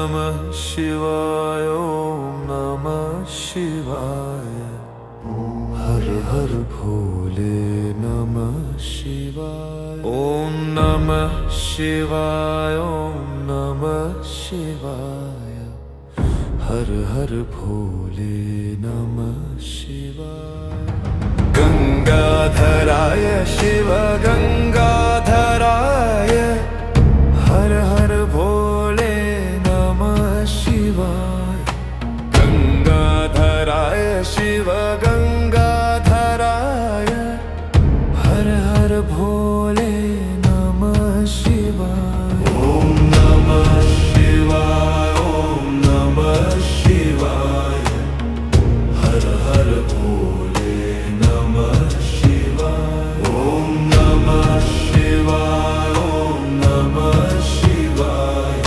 नमः शिवाय ॐ नमः शिवाय हर हर भोले नमः शिवाय ॐ नमः शिवाय ॐ नमः शिवाय हर हर भोले नमः शिवाय गंगाधराय शिव गंगाधराय हर हर भोले नमः शिवाय गंगाधराय शिव गंगाधराय हर हर भोले नमः शिवाय ओम नमः शिवाय ओम नमः शिवाय हर हर भोले नमः शिवाय ओम नमः शिवाय ओम नमः शिवाय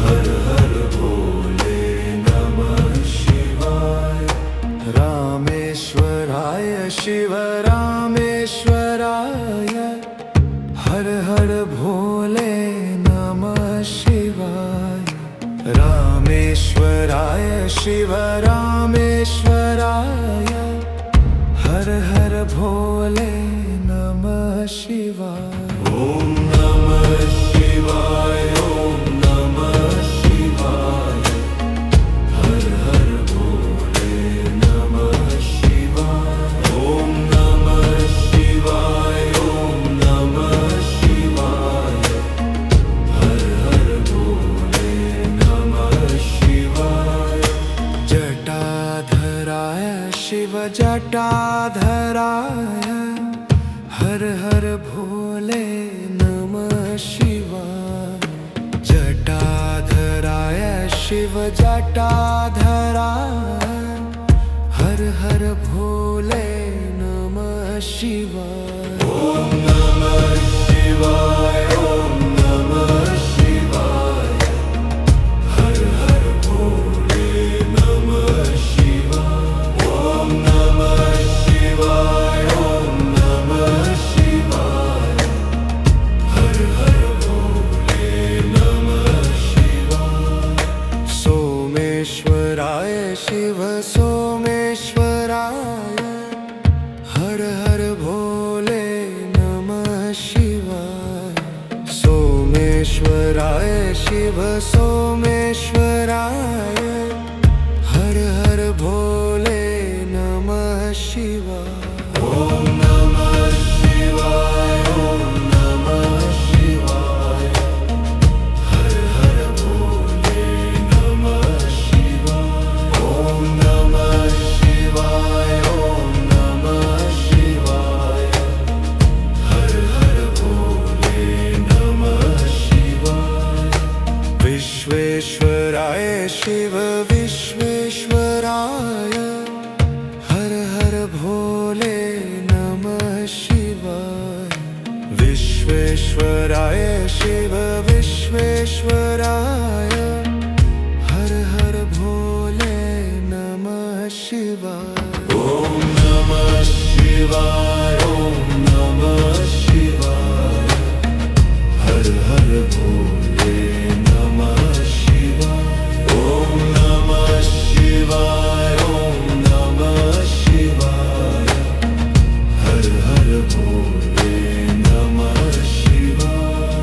हर हर भोले नमः शिवाय रामेश्वराय शिव रामेश्वराय हर हर भोले नमः शिवाय रामेश्वराय शिव रामेश्वराय हर हर भोले नमः शिवाय ओम नमः शिवाय ओम नमः शिवाय हर हर भोले नमः शिवाय ओम नमः शिवाय ओम नमः शिवाय हर हर भोले नमः शिवाय जटाधराय शिव जटाधराय हर हर भोले नमः शिवाय जटाधराय शिव जटाधराय हर हर भोले नमः शिवाय ओम नमः शिवाय ओम नमः शिवाय हर हर भोले नमः शिवाय ओम नमः शिवाय ओम नमः शिवाय हर हर भोले नमः शिवाय सोमेश्वराय शिव सोमेश्वराय हर हर भोले नमः शिवाय सोमेश्वराय शिव सोमेश्वराय हर हर भोले नमः शिवाय ओम नमः शिवाय ओम नमः शिवाय हर हर भोले नमः शिवाय ओम नमः शिवाय ओम नमः शिवाय हर हर भोले नमः शिवाय विश्वेश्वराय शिव विश्वेश्वराय हर हर भोले नमः शिवाय विश्वेश्वराय शिव विश्वेश्वराय हर हर भोले नमः शिवाय ओम नमः शिवाय ओम नमः शिवाय हर हर भोले नमः शिवाय ओम नमः शिवाय ओम नमः शिवाय हर हर भोले नमः शिवाय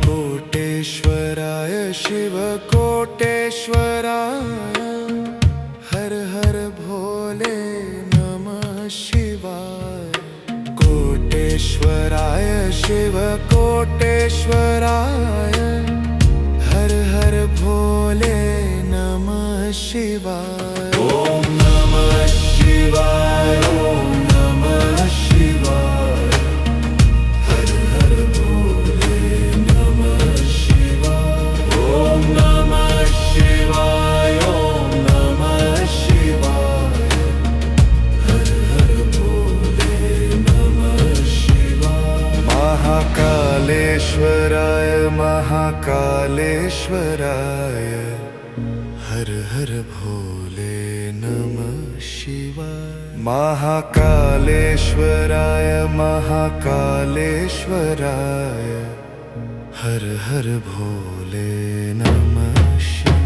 कोटेश्वराय शिव कोटेश्वराय हर हर भोले नमः शिवाय कोटेश्वराय शिव कोटेश्वराय हर हर भोले नमः शिवाय ओम नमः शिवाय ओम नमः शिवाय हर हर भोले नमः शिवाय ओम नमः शिवाय ओम नमः शिवाय हर हर भोले नमः शिवाय महाकालेश्वराय महाकालेश्वराय हर हर भोले नमः शिवाय महाकालेश्वराय महाकालेश्वराय हर हर भोले नमः शिवाय।